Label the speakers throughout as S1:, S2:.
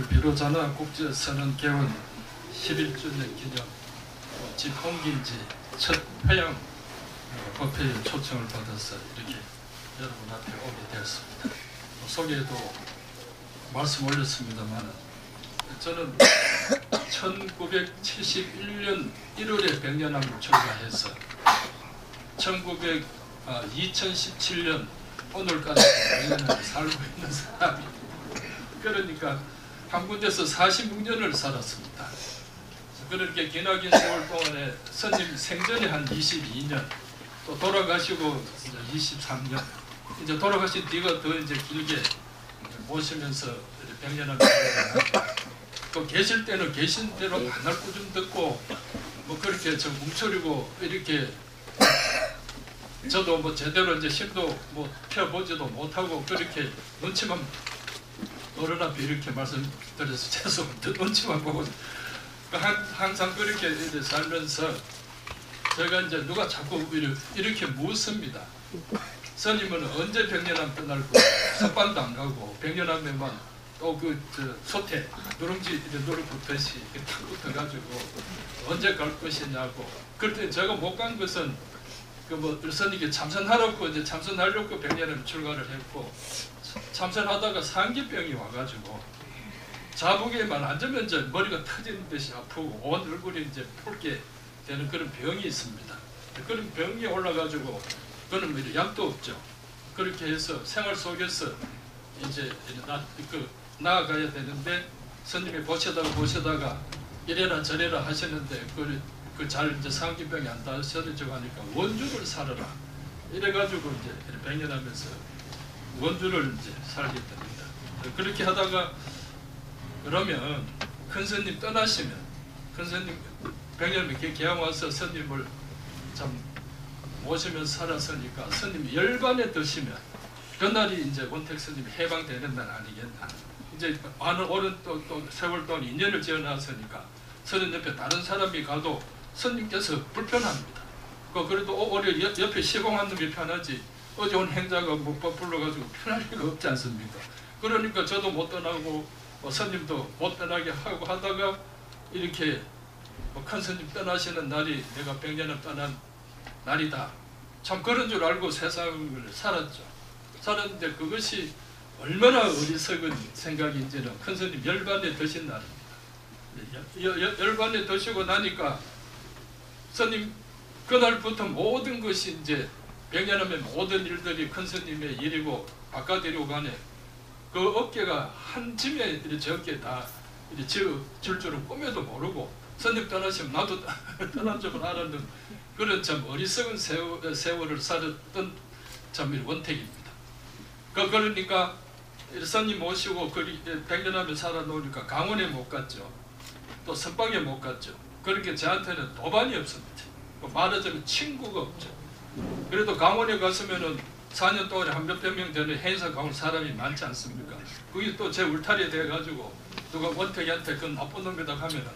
S1: 오늘 비로자나 국제선언 개원 11주년 기념 집 옮긴 지 첫 회양 법회에 초청을 받아서 이렇게 여러분 앞에 오게 되었습니다. 소개에도 말씀 올렸습니다만 저는 1971년 1월에 백년암을 출가해서 2017년 오늘까지 백년암에 살고 있는 사람입니다. 그러니까 한 군데서 46년을 살았습니다. 그렇게 기나긴 세월 동안에 스님 생전에 한 22년, 또 돌아가시고 23년, 이제 돌아가신 뒤가 더 이제 길게 모시면서 백년암에 또 계실 때는 계신 대로 만날 꾸준 듣고 뭐 그렇게 좀 뭉쳐리고 이렇게 저도 뭐 제대로 이제 힘도 뭐 펴보지도 못하고 그렇게 눈치만 어른 앞에 이렇게 말씀드려서 죄송합니다. 눈치만 보고 항상 그렇게 이제 살면서 제가 이제 누가 자꾸 이렇게 묻습니다. 스님은 언제 백년암 떠날고 석반도 안 가고 백년암에만 또 그 소태 누룽지 노릇 붙듯이 탁 붙어가지고 언제 갈 것이냐고. 그때 제가 못 간 것은 그 뭐 스님께 참선하라고 이제 참선하려고 백년암 출가를 했고 참선하다가 상기병이 와가지고 자복에만 앉으면 이제 머리가 터지는 듯이 아프고 온 얼굴이 이제 붉게 되는 그런 병이 있습니다. 그런 병이 올라가지고 그는 약도 없죠. 그렇게 해서 생활 속에서 이제 나아가야 되는데 스님이 보시다가 이래라 저래라 하시는데 그 잘 이제 상기병이 안 다스려지고 하니까 원주를 살아라 이래가지고 이제 백년하면서 원주를 이제 살게 됩니다. 그렇게 하다가 그러면 큰 스님 떠나시면 큰 스님 백년에 개양 와서 스님을 참 모시면서 살았으니까 스님이 열반에 드시면 그날이 이제 원택 스님이 해방되는 날 아니겠나. 이제 많은 오랜 또 세월 동안 인연을 지어놨으니까 스님 옆에 다른 사람이 가도 스님께서 불편합니다. 그래도 오히려 옆에 시공한 놈이 편하지 어제 온 행자가 못 불러가지고 편할 리가 없지 않습니까? 그러니까 저도 못 떠나고 스님도 못 떠나게 하고 하다가 이렇게 큰 스님 떠나시는 날이 내가 백년을 떠난 날이다. 참 그런 줄 알고 세상을 살았는데 그것이 얼마나 어리석은 생각인지는 큰 스님 열반에 드신 날입니다. 열반에 드시고 나니까 스님 그날부터 모든 것이 이제 백년하면 모든 일들이 큰 스님의 일이고 바깥으로 가네. 그 어깨가 한 짐에 제 어깨에 다 줄 줄은 꿈에도 모르고 스님 떠나시면 나도 떠난 줄은 알았는 그런 참 어리석은 세월을 살았던 참 원택입니다. 그러니까 스님 모시고 백년하면 살아놓으니까 강원에 못 갔죠. 또 선방에 못 갔죠. 그렇게 저한테는 도반이 없습니다. 말하자면 친구가 없죠. 그래도 강원에 갔으면은 4년 동안에 한 몇백 명 되는 행사 가온 사람이 많지 않습니까? 그게 또 제 울타리 돼가지고 누가 원택이한테 그건 나쁜 놈이다 하면은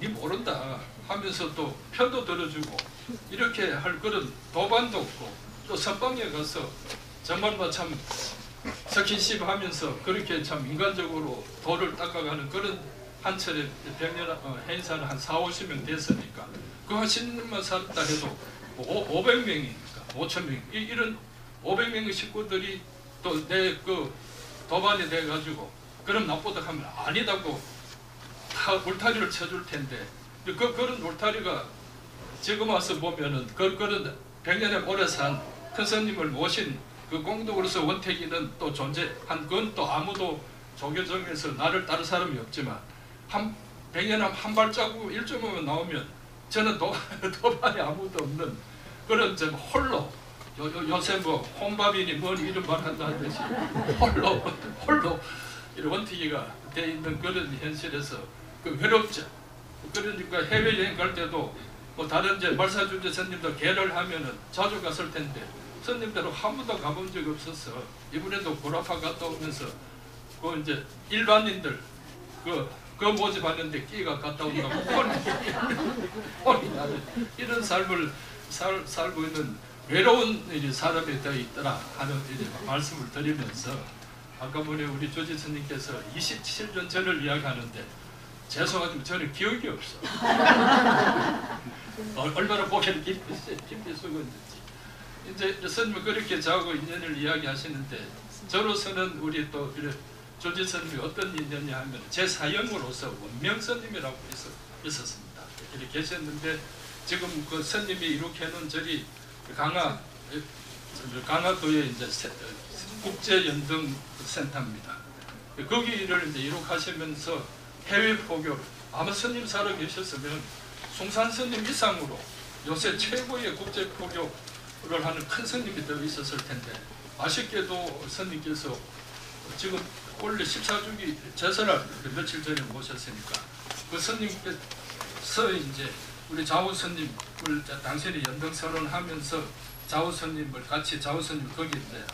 S1: 니 모른다 하면서 또 편도 들어주고 이렇게 할 그런 도반도 없고 또 선방에 가서 정말 참 스킨십 하면서 그렇게 참 인간적으로 도를 닦아가는 그런 한철에 백년 행사는 한 4~50명 됐으니까 그 한 10년만 살았다 해도 500명이니까 5,000명 이런 500명의 식구들이 또 내 그 도반이 돼가지고 그럼 나쁘다 하면 아니다고 다 울타리를 쳐줄 텐데 그런 울타리가 지금 와서 보면은 그런 백년에 오래 산 큰 스님을 모신 그 공덕으로서 원택이는 또 존재한 건 또 아무도 조계종에서 나를 따를 사람이 없지만 한 백년함 한 발자국 1.5면 나오면 저는 도반이 아무도 없는 그런 좀 홀로 요새 뭐 혼밥이니 뭔 이런 말 한다 하듯이 홀로 이런 원택이가 돼 있는 그런 현실에서 그 외롭죠. 그러니까 해외여행 갈 때도 뭐 다른 이제 말사주제 스님들 개를 하면은 자주 갔을 텐데 스님들은 한 번도 가본 적이 없었어. 이번에도 고라파 갔다 오면서 그 이제 일반인들 그 모집하는데 끼가 갔다 온다고 혼이 나는 이런 삶을 살고 있는 외로운 사람이 되어 있더라 하는 말씀을 드리면서 아까 보니 우리 조지 스님께서 27년 전을 이야기하는데 죄송하지만 저는 기억이 없어. 얼마나 고개를 깊이 숙었는지. 이제 스님은 그렇게 저하고 인연을 이야기하시는데 저로서는 우리 또 조지 스님이 어떤 인연이 하면 제 사형으로서 원명 스님이라고 있었습니다. 이렇게 계셨는데 지금 그 스님이 이렇게 해놓은 절이 강화도에 이제 국제연등센터입니다. 거기를 이제 이룩하시면서 해외 포교를 아마 스님 살아 계셨으면 숭산 스님 이상으로 요새 최고의 국제 포교를 하는 큰 스님이 더 있었을 텐데 아쉽게도 스님께서 지금 원래 14주기 제설을 며칠 전에 모셨으니까 그 스님께서 이제 우리 좌우 스님을 당신이 연등선언하면서 좌우 스님을 같이 좌우 스님 거기 이제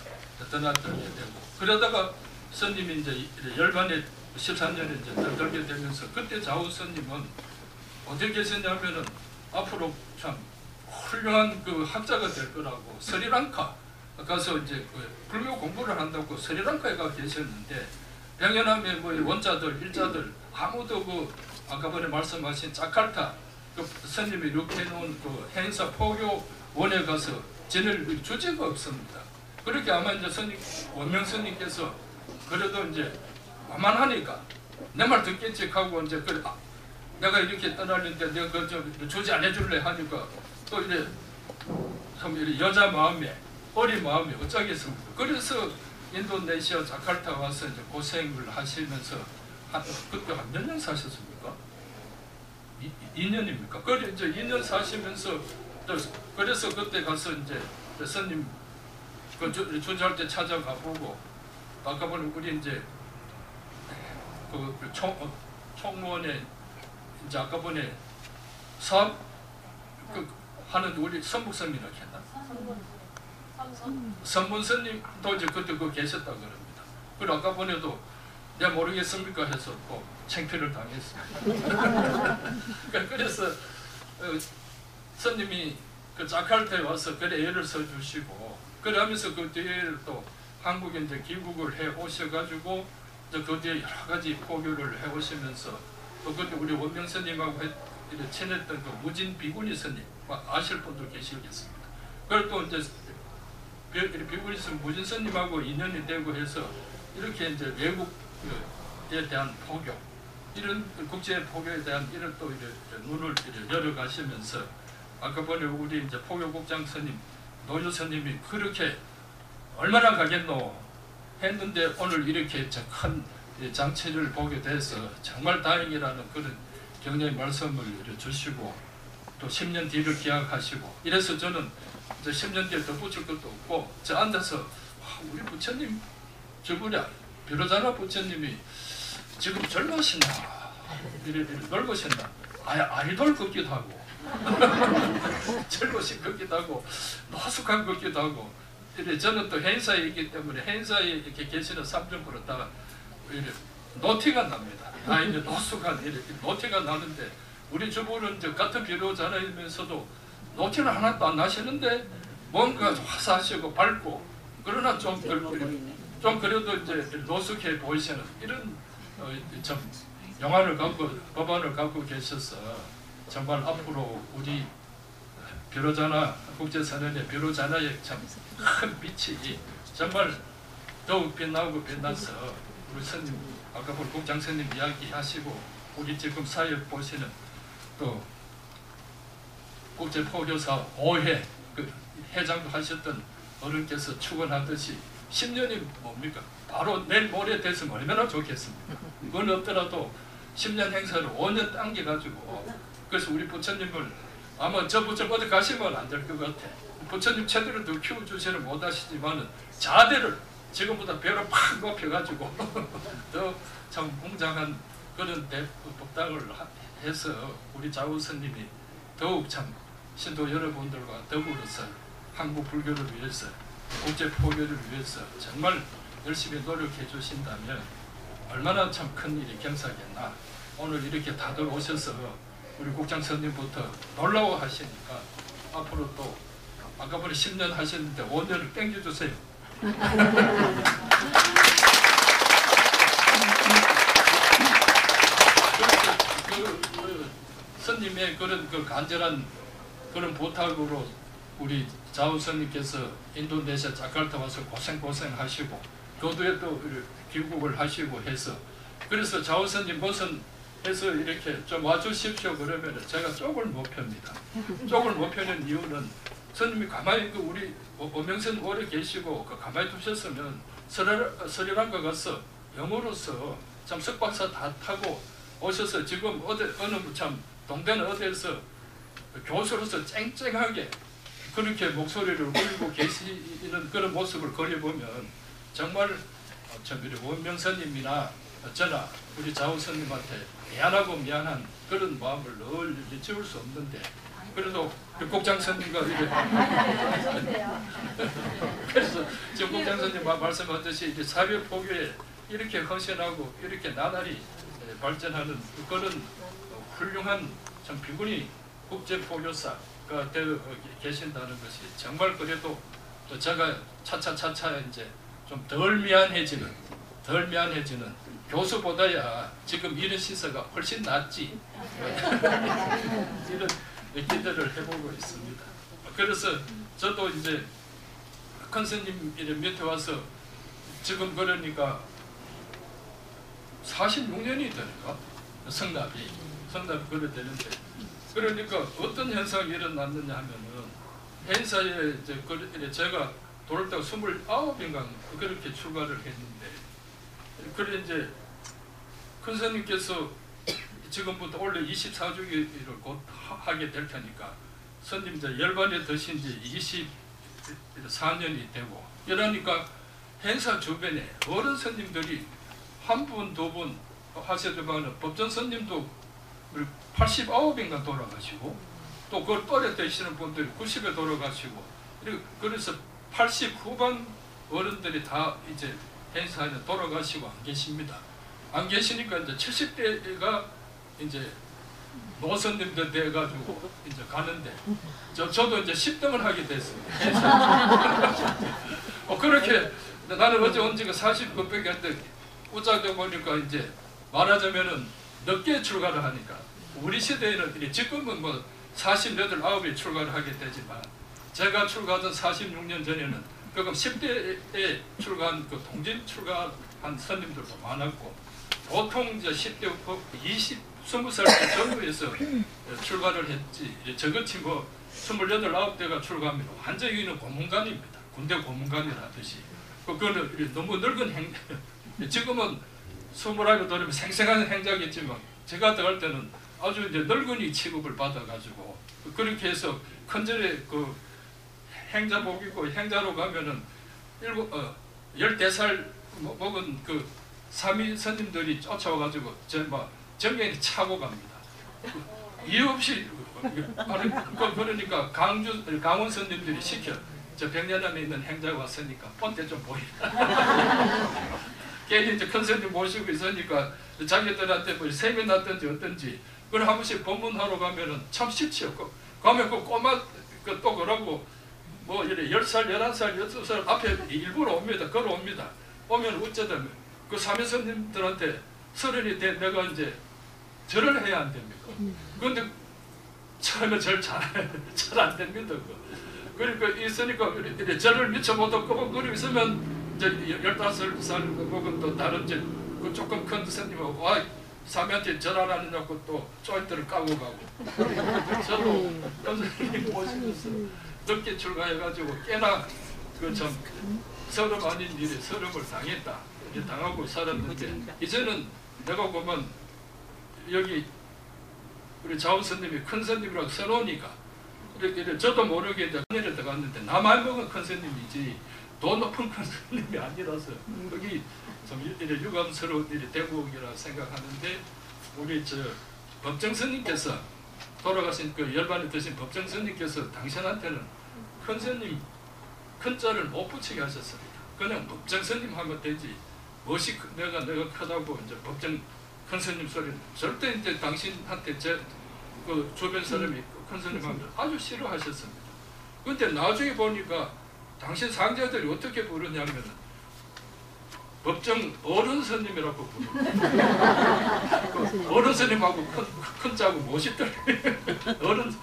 S1: 떠났게 되고 그러다가 스님이 이제 열반에 14년에 이제 들게 되면서 그때 좌우 스님은 어디 계셨냐면은 앞으로 참 훌륭한 그 학자가 될 거라고 스리랑카 가서 이제 그 불교 공부를 한다고 스리랑카에 가 계셨는데 병연함에 뭐 원자들 일자들 아무도 그 아까 전에 말씀하신 자카르타 그 스님이 이렇게 해놓은 그 행사 포교원에 가서 지낼 주제가 없습니다. 그렇게 아마 이제 스님 원명 스님께서 그래도 이제 만만하니까 내 말 듣겠지 하고 이제 그래 내가 이렇게 떠나는데 내가 그 조지 안 해줄래 하니까 또 이제 참 여자 마음에 어린 마음에 어쩌겠습니까? 그래서 인도네시아 자카르타 와서 이제 고생을 하시면서 그때 한 몇 년 사셨습니까? 2년입니까? 그래 이제 2년 사시면서 그래서 그때 가서 이제 스님 그 조지할 때 찾아가 보고 아까 보니 우리 이제 그 총무원에 이제 아까 보니 사업 그 하는 우리 선북선이라고 했나? 선문선님도 이제 그때 그 계셨다 그럽니다. 그리고 아까 보내도 내가 모르겠습니까 해서 또 창피를 당했습니다. 그래서 스님이 그 자카르타에 와서 그래 애를 써주시고 그래 하면서 그 뒤에 또 한국에 이제 귀국을 해 오셔가지고 그 뒤에 여러 가지 포교를 해 오시면서 또 그때 우리 원명 스님하고 친했던 그 무진 비구니 스님 아실 분도 계시겠습니다. 그걸 또 이제 비구니 스님 무진 스님하고 인연이 되고 해서 이렇게 이제 외국에 대한 포교 이런 국제 포교에 대한 이런 또 이제 눈을 열어 가시면서 아까 보니 우리 이제 포교국장 스님 노조 스님이 그렇게 얼마나 가겠노 했는데 오늘 이렇게 큰 장치를 보게 돼서 정말 다행이라는 그런 격려의 말씀을 주시고 또 10년 뒤를 기약하시고 이래서 저는 이제 10년 뒤에 덧붙일 것도 없고 저 앉아서 우리 부처님 저분이 비로자나 부처님이 지금 젊으시나 이래 늙으셨나 아이돌 같기도 하고 젊으신 같기도 하고 노숙한 같기도 하고 이래 저는 또 행사에 있기 때문에 행사에 이렇게 계시는 삼중부로 다 노티가 납니다. 이제 노숙한 이렇게 노티가 나는데 우리 주부는 같은 비로자나이면서도 노티는 하나도 안 나시는데 뭔가 화사하시고 밝고 그러나 좀 그래도 이제 노숙해 보이시는 이런 좀 영화를 갖고 법안을 갖고 계셔서 정말 앞으로 우리 비로자나 국제선언의 비로자나의 참 큰 빛이 정말 더욱 빛나고 빛나서 우리 스님 아까 볼 국장 스님 이야기하시고 우리 지금 사역 보시는 또 국제포교사 5회 그 회장도 하셨던 어른께서 축원하듯이 10년이 뭡니까? 바로 내일 모레 됐으면 얼마나 좋겠습니까? 그건 없더라도 10년 행사를 5년 당겨가지고 그래서 우리 부처님을 아마 저 부처님 어디 가시면 안 될 것 같아. 부처님 제대로 더 키워주지는 못하시지만은 자대를 지금보다 배로 팍 높여가지고 더 참 웅장한 그런 법당을 해서 우리 좌우 스님이 더욱 참 신도 여러분들과 더불어서 한국 불교를 위해서 국제 포교를 위해서 정말 열심히 노력해 주신다면 얼마나 참 큰 일이 경사겠나. 오늘 이렇게 다들 오셔서 우리 국장 스님부터 놀라워 하시니까 앞으로 또 아까 보니 10년 하셨는데 5년을 땡겨주세요. 그런 그 간절한 그런 부탁으로 우리 자우선님께서 인도네시아 자카르타 와서 고생하시고 교도에 또 귀국을 하시고 해서 그래서 자우선님 무슨 해서 이렇게 좀 와주십시오 그러면 제가 쪽을 못 펴니다. 쪽을 못 펴는 이유는 선님이 가만히 그 우리 오명선 오래 계시고 그 가만히 두셨으면 스리랑카 가서 영어로서 참 석박사 다 타고 오셔서 지금 어느 참 동대는 어디에서 교수로서 쨍쨍하게 그렇게 목소리를 울리고 계시는 그런 모습을 그려보면 정말 참 원명선님이나 저나 우리 자우선님한테 미안한 그런 마음을 늘 잊을 수 없는데 그래도 국장선님과 그래서 지금 국장선님 말씀하듯이 이제 사회 포교에 이렇게 헌신하고 이렇게 나날이 발전하는 그런 훌륭한 참 비구니 국제 포교사가 되어 계신다는 것이 정말 그래도 제가 차차 이제 좀 덜 미안해지는 교수보다야 지금 이런 시세가 훨씬 낫지 이런 기대를 해보고 있습니다. 그래서 저도 이제 큰 스님 밑에 와서 지금 그러니까 46년이 되니까 성납이 그래 되는데 그러니까 어떤 현상이 일어났느냐 하면은 행사에 이제 제가 돌을 때가 29인가 그렇게 출가를 했는데 그래 이제 큰 스님께서 지금부터 원래 24주기를 곧 하게 될 테니까 스님 이제 열반에 드신 지 24년이 되고 이러니까 행사 주변에 어른 스님들이 한 분, 두 분 하시더만 법전 스님도 89인가 돌아가시고 또 그걸 뻘에 되시는 분들이 90에 돌아가시고 그래서 80 후반 어른들이 다 이제 행사에 돌아가시고 안 계십니다. 안 계시니까 이제 70대가 이제 노선님들 돼가지고 이제 가는데 저도 이제 10등을 하게 됐습니다. 그렇게 나는 어제 언제가 40몇백이 한데 웃자다 보니까 이제 말하자면은 늦게 출가를 하니까 우리 시대에는 지금은 뭐 48, 9에 출가를 하게 되지만 제가 출가하던 46년 전에는 그럼 10대에 출가한 그 동진 출가한 스님들도 많았고 보통 이제 10대 20살 전후에서 출가를 했지 저같이 뭐 28, 9대가 출가하면 완전히는 고문관입니다. 군대 고문관이라듯이 그거는 너무 늙은 지금은 21이 되면 생생한 행자겠지만 제가 들어갈 때는 아주 이제 늙은이 취급을 받아가지고 그렇게 해서 큰절에 그 행자복 입고 행자로 가면은 14살 먹은 그 사미 스님들이 쫓아와가지고 정면에 차고 갑니다. 이유 없이 그러니까 강원 스님들이 시켜 저 백년암에 있는 행자가 왔으니까 본때 좀 보이라. 괜히 이제 큰 스님 모시고 있으니까 자기들한테 뭐 셈이 났든지 어떤지 그걸 한 번씩 법문하러 가면은 참 싫지요. 가면 그 꼬마 또 그러고 뭐 이래 10살, 11살, 12살 앞에 일부러 옵니다. 걸어옵니다. 오면 어쩌든 그 사미스님들한테 서른이 돼 내가 이제 절을 해야 안 됩니까? 그런데 처음에 절 잘 안 됩니다. 그러니까 있으니까 절을 미처 못하고 그리고 있으면 이제 15살 먹은 또 다른 이제 그 조금 큰 스님하고 사미한테 절 안 하느냐고 또 조인트를 까고 가고 저도 선생님 모시면서 늦게 출가해가지고 꽤나 그 참 서름 아닌 일에 서름을 당했다 이렇게 당하고 살았는데 이제는 내가 보면 여기 우리 자우 스님이 큰 스님이라고 써놓으니까 이렇게 저도 모르게 이제 하늘에 들어갔는데 나만 먹은 큰 스님이지 더 높은 큰 스님이 아니라서 여기 좀 이래 유감스러운 일이 대국이라 생각하는데 우리 저 법정 스님께서 돌아가신 그 열반에 드신 법정 스님께서 당신한테는 큰 스님 큰 자를 못 붙이게 하셨습니다. 그냥 법정 스님 하면 되지 무엇이 내가 크다고 이제 법정 큰 스님 소리는 절대 이제 당신한테 그 주변 사람이 큰 스님 하면 아주 싫어하셨습니다. 근데 나중에 보니까 당신 상자들이 어떻게 부르냐면은 법정 어른 스님이라고 부릅니다. 그 어른 스님하고 큰 자고 멋있더래. 어른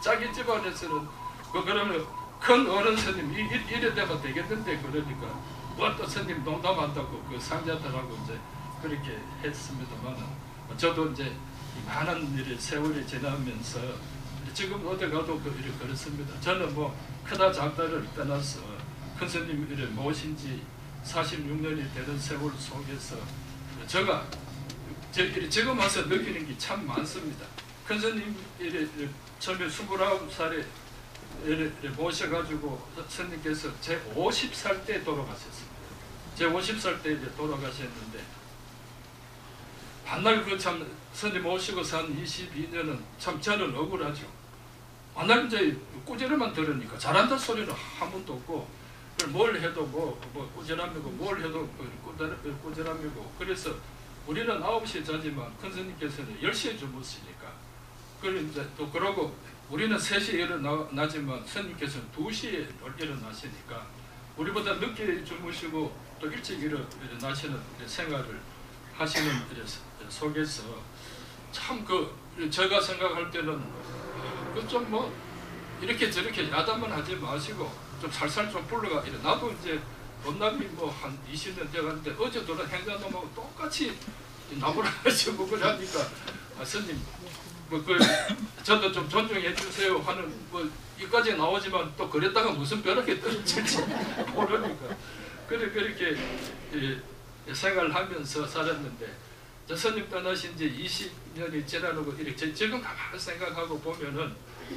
S1: 자기 집안에서는 그러면 큰 어른 스님 이래 되면 되겠는데 그러니까 어떤 스님 농담한다고 그 상자들하고 이제 그렇게 했습니다만 저도 이제 많은 일이 세월이 지나면서 지금 어디 가도 그렇습니다. 저는 뭐 크다 작다를 떠나서 큰 스님을 모신 지 46년이 되는 세월 속에서 제가 지금 와서 느끼는 게 참 많습니다. 큰 스님 처음에 29살에 모셔가지고 스님께서 제 50살 때 돌아가셨습니다. 제 50살 때 이제 돌아가셨는데 반날 그 참 스님 모시고 산 22년은 참 저는 억울하죠. 반날 이제 꾸지람만 들으니까 잘한다 소리는 한 번도 없고 뭘 해도 뭐 꾸지람이고 뭘 해도 꾸지람이고 그래서 우리는 9시에 자지만 큰 스님께서는 10시에 주무시니까 그리고 이제 또 그러고 우리는 3시에 일어나지만 스님께서는 2시에 일어나시니까 우리보다 늦게 주무시고 또 일찍 일어나시는 생활을 하시는 속에서 참 제가 생각할 때는 좀 뭐 이렇게 저렇게 야단만 하지 마시고 좀 살살 좀 불러가 이래. 나도 이제 원남이 뭐 한 20년 돼가는데 어제 돌아 행자놈하고 똑같이 나무를 먹고 하니까 스님 저도 좀 존중해 주세요 하는 이까지 나오지만 또 그랬다가 무슨 벼락에 떨어질지 모르니까 그렇게 생활하면서 살았는데 저 스님 떠나신 지 20년이 지나고 이렇게 지금 가만히 생각하고 보면은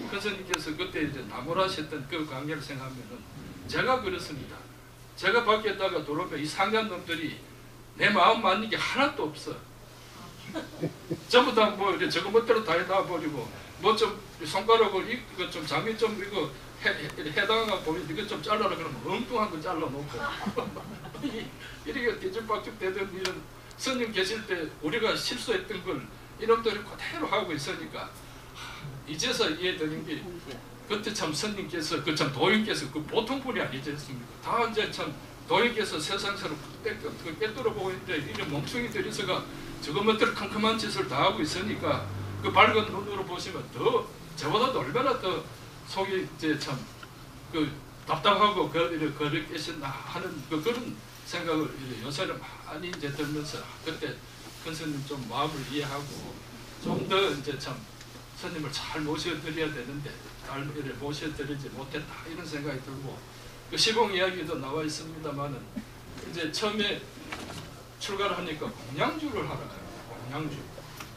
S1: 큰 스님께서 그때 이제 나무라셨던 그 관계를 생각하면은 제가 그렇습니다. 제가 밖에다가 들어오면 이 상간 놈들이 내 마음 맞는 게 하나도 없어. 전부 다 뭐 저거 멋대로 다 해놔버리고 뭐 좀 손가락을 이거 좀 장미 좀 이거 해당하고 보면 이거 좀 잘라라 그러면 엉뚱한 거 잘라놓고 이렇게 뒤죽박죽 되던 이런 스님 계실 때 우리가 실수했던 걸 이놈들이 그대로 하고 있으니까 이제서 이해되는 게 그때 참 스님께서 참 도인께서 보통 분이 아니지 않습니까? 다 이제 참 도인께서 세상사로 꿰뚫어 보고 있는데 이런 멍충이들이서가 저것만들 컴컴한 짓을 다 하고 있으니까 그 밝은 눈으로 보시면 더 저보다도 얼마나 더 속이 이제 참 답답하고 그렇게 계셨나 하는 그런 생각을 요새는 많이 이제 들면서 그때 큰 스님 좀 마음을 이해하고 좀 더 이제 참 스님을 잘 모셔드려야 되는데 잘 모셔드리지 못했다 이런 생각이 들고 그 시봉 이야기도 나와 있습니다만은 이제 처음에 출가를 하니까 공양주를 하라 해요.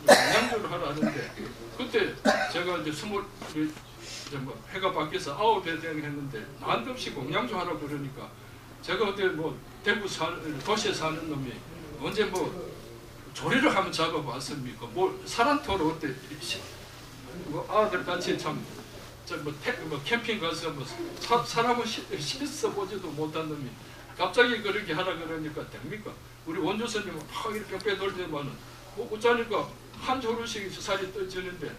S1: 공양주를 하라 하는데 그때 제가 이제 해가 바뀌어서 9배 했는데 난데없이 공양주 하라 그러니까 제가 그때 뭐 대구 도시에 사는 놈이 언제 뭐 조리를 한번 잡아봤습니까? 뭐 사람토로 그때 뭐 아들 같이 뭐 캠핑 가서 뭐 사람을 씻어 보지도 못한 놈이 갑자기 그렇게 하라 그러니까 됩니까? 우리 원조 스님은 막 이렇게 뺑뺑 돌더만은 어쩌니까 한 조루씩 살이 떠지는데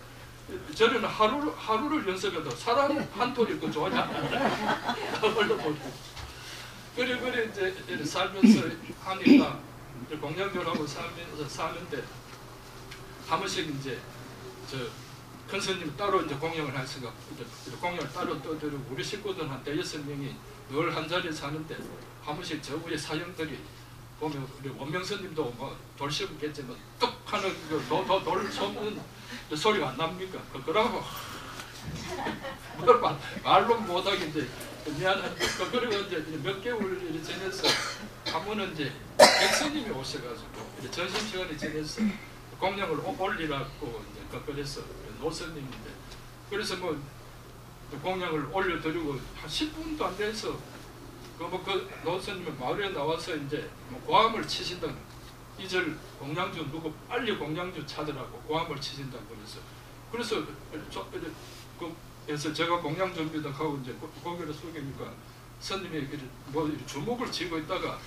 S1: 저는 하루를 연습해도 사람 한 톨이 그 좋아냐? 그래 이제 살면서 하니까 공양교라고 사는데 한 번씩 이제 큰 스님 따로 이제 공양을 하시니까 공양을 따로 떠들고 우리 식구들 한 5-6명이 늘 한 자리에 사는데 한 번씩 저 우리 사형들이 보면 우리 원명 스님도 뭐 돌 씹었겠지만 뚝 하는 돌 쏘는 소리가 안 납니까? 그러고 말로 못하겠는데 미안한데 그리고 이제 몇 개월 지내서 한 번은 이제 백스님이 오셔가지고 점심시간에 지내서 공양을 올리라고 이제 그래서 노스님인데 그래서 뭐 공양을 올려드리고 한 10분도 안 돼서 그 노스님은 마을에 나와서 이제 뭐 고함을 치신다. 이절 공양주 누구 빨리 공양주 찾으라고 고함을 치신다고 그래서 그래서 제가 공양 준비도 하고 이제 고개를 숙이니까 스님이 뭐 주먹을 쥐고 있다가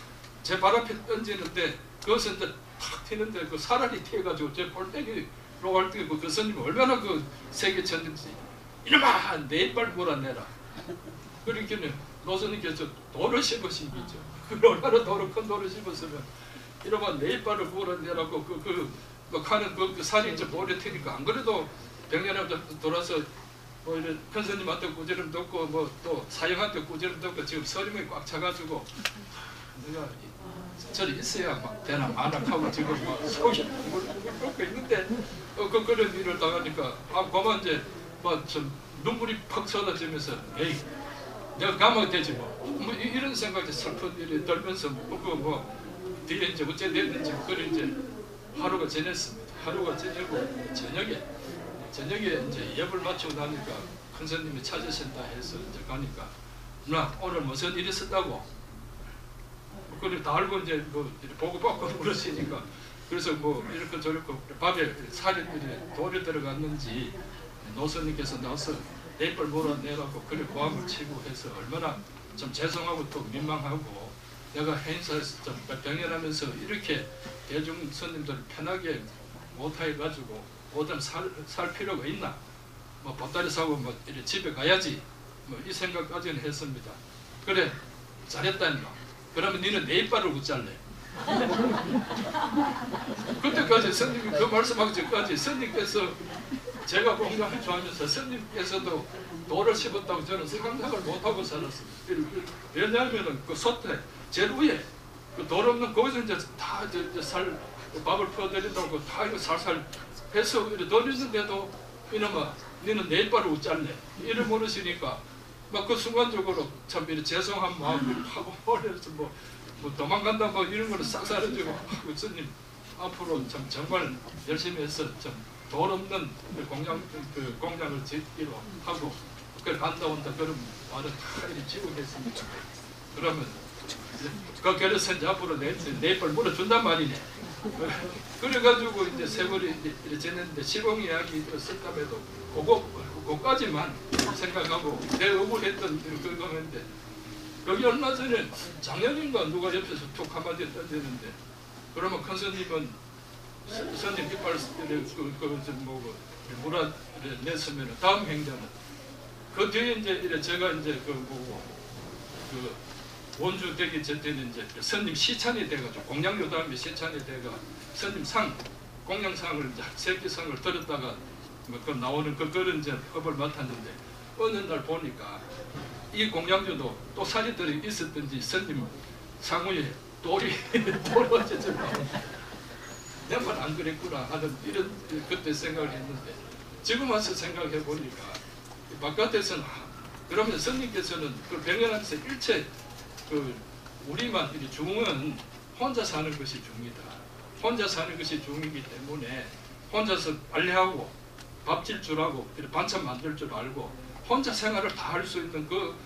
S1: 제 발 앞에 던지는데 그것은 이제 탁 튀는데 그 사라리 튀어가지고 제 볼때기로 갈 때 그 스님이 얼마나 세게 쳤는지 이놈아 내 이빨 몰아내라. 그러니까 노스님께서 돌을 씹으신 거죠. 그 얼마나 큰 돌을 집었으면 이러면 내 이빨을 물어내라고 막 하는 그 살이 좀 오래 테니까 안 그래도 병년에 돌아서 뭐 이런 큰 스님한테 꾸지름 듣고 뭐 또 사형한테 꾸지름 듣고 지금 서림이 꽉 차가지고 내가 저리 있어야 막 대나 만악하고 지금 막 속이 끓고 있는데 그런 일을 당하니까 그만 이제 막 좀 눈물이 퍽 쏟아지면서 에이 내가 가면 되지 뭐 이런 생각이 슬픈 일이 들면서 뭐 뒤에 이제 어째 됐는지 그런 이제 하루가 지냈습니다. 하루가 지내고 저녁에 이제 예불 마치고 나니까 큰 스님이 찾으신다 해서 이제 가니까 누나 오늘 무슨 일이 있었다고 그걸 다 알고 이제 뭐 보고받고 그러시니까 그래서 뭐 이렇게 저렇게 밥에 살이 돌이 들어갔는지 노선님께서 나와서 내 이빨 몰아내라고 그래 고함을 치고 해서 얼마나 좀 죄송하고 또 민망하고 내가 행사에서 좀 병연하면서 이렇게 대중 손님들 편하게 못해가지고 오줌 살 필요가 있나? 뭐 보따리 사고 뭐 이래 집에 가야지 뭐 이 생각까지는 했습니다. 그래 잘했다 임마. 그러면 니는 내 이빨을 웃잘래. 그때까지 스님이 그 말씀하기 전까지 스님께서 제가 공장을 좋아하면서 스님께서도 돌을 씹었다고 저는 상상을 못하고 살았습니다. 왜냐하면 그 솥에 제일 위에 그 돌 없는 거기서 이제 다 살 밥을 퍼드린다고 다 이거 살살 해서 이렇게 돌리는데도 이놈아 니는 내 이빨을 웃잘래. 이를 모르시니까 막 그 순간적으로 참 이렇게 죄송한 마음을 하고 그래서 뭐 도망간다 뭐 이런 거를 싹 사라지고 스님 앞으로 참 정말 열심히 해서 좀 돌 없는 공장을 짓기로 하고 그걸 간다 온다 그런 말은 다 이렇게 지우겠습니다. 그러면 그 그래서 이제 앞으로 내 이빨 물어준단 말이네. 그래가지고 이제 세월이 이렇게 지냈는데 시공 이야기 썼다면도 그거까지만 생각하고 내 억울했던 그거인데 여기 얼마 전에 작년인가 누가 옆에서 툭 한마디 던지는데 그러면 큰 스님은 스님 이빨 물어 냈으면 다음 행자는 그 뒤에 이제 제가 이제 원주 되기 전에는 이제 스님 시찬이 돼가지고 공양요 다음에 시찬이 돼가 스님 공양상을 이제 새끼상을 들었다가 그 나오는 그런 이제 업을 맡았는데 어느 날 보니까 이 공양주도 또 살이들이 있었던지 스님 상우에 돌이 떨어졌잖아요. 내만 안 그랬구나 하는 이런 그때 생각을 했는데 지금 와서 생각해 보니까 바깥에서는 그러면 스님께서는 그 병연하면서 일체 우리만 중은 혼자 사는 것이 중이다. 혼자 사는 것이 중이기 때문에 혼자서 빨래하고 밥질 줄 알고 반찬 만들 줄 알고 혼자 생활을 다 할 수 있는 그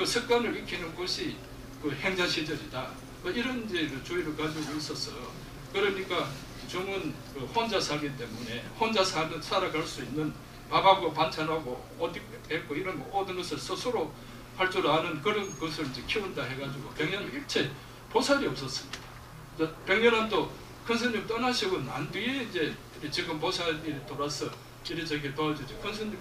S1: 습관을 익히는 것이 그 행자 시절이다. 뭐 이런 이제 주의를 가지고 있어서 그러니까 중은 혼자 살기 때문에 혼자 살아갈 수 있는 밥하고 반찬하고 옷 입고 이런 모든 것을 스스로 할 줄 아는 그런 것을 이제 키운다 해가지고 병연은 일체 보살이 없었습니다. 병연함도 큰 스님 떠나시고 난 뒤에 이제 지금 보살이 돌아서 이리저리 도와주죠. 큰 스님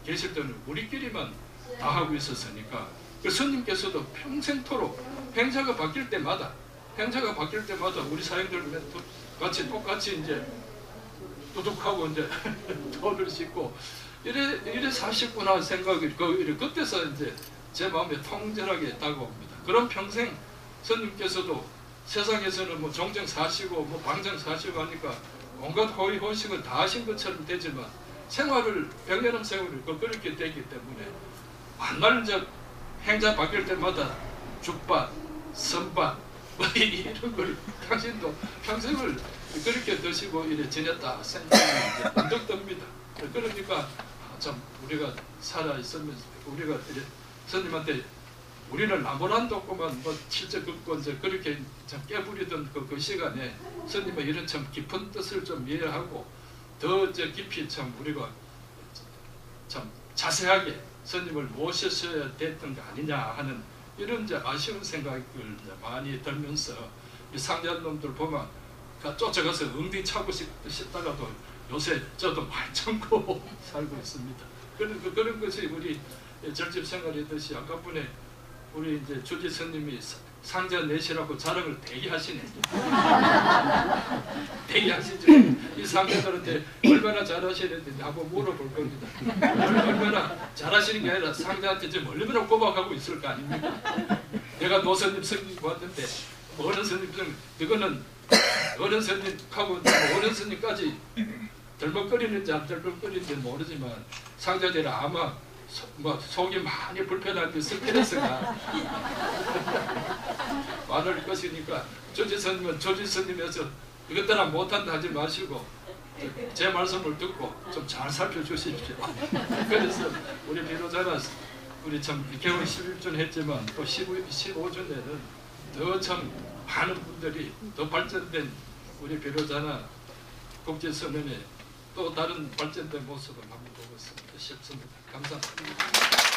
S1: 계실 때는 우리끼리만 다 하고 있었으니까 그 스님께서도 평생토록 행자가 바뀔 때마다 우리 사형들 똑같이 이제 두둑하고 이제 돌을 씻고 이래 사셨구나 생각이 그때서 이제 제 마음에 통절하게 다가옵니다. 그런 평생 스님께서도 세상에서는 뭐 종정 사시고 뭐 방정 사시고 하니까 온갖 호의 호식을 다 하신 것처럼 되지만 병연한 생활을 그렇게 되기 때문에 만날 이제 행자 바뀔 때마다 죽밭, 선밭 뭐 이런 걸 당신도 평생을 그렇게 드시고 이래 지냈다 생각이 이제 문득 듭니다. 그러니까 참 우리가 살아 있으면서 우리가 이제 스님한테 우리는 나무란도 없고만 뭐 실제 긋고 이제 그렇게 참 깨부리던 그 시간에 스님의 이런 참 깊은 뜻을 좀 이해하고 더 이제 깊이 참 우리가 참 자세하게 스님을 모셨어야 됐던 거 아니냐 하는 이런 이제 아쉬운 생각을 이제 많이 들면서 우리 상자놈들 보면 쫓아가서 엉덩이 차고 싶다가도 요새 저도 많이 참고 살고 있습니다. 그런 것이 우리 절집 생활이듯이 아까 분에 우리 이제 주지 스님이 상자 내시라고 자랑을 대기하시네. 대기하시죠. 이 상자들한테 얼마나 잘하시는지 한번 물어볼 겁니다. 얼마나 잘하시는 게 아니라 상자한테 지금 얼마나 꼬박하고 있을 거 아닙니까? 내가 노선님 성경 봤는데 어른 스님 중 이거는 어른 스님하고 어른 스님까지 덜먹거리는지 안 덜먹거리는지 모르지만 상자들은 아마 속이 많이 불편한데 스트레스가 많을 것이니까 조지스님은 조지스님에서 이것들아 못한다 하지 마시고 제 말씀을 듣고 좀 잘 살펴주십시오. 그래서 우리 비로자나 우리 참 개원 11준 했지만 또 15준에는 더 참 많은 분들이 더 발전된 우리 비로자나 국제서면에 또 다른 발전된 모습을 한번 보고 싶습니다. 감사합니다.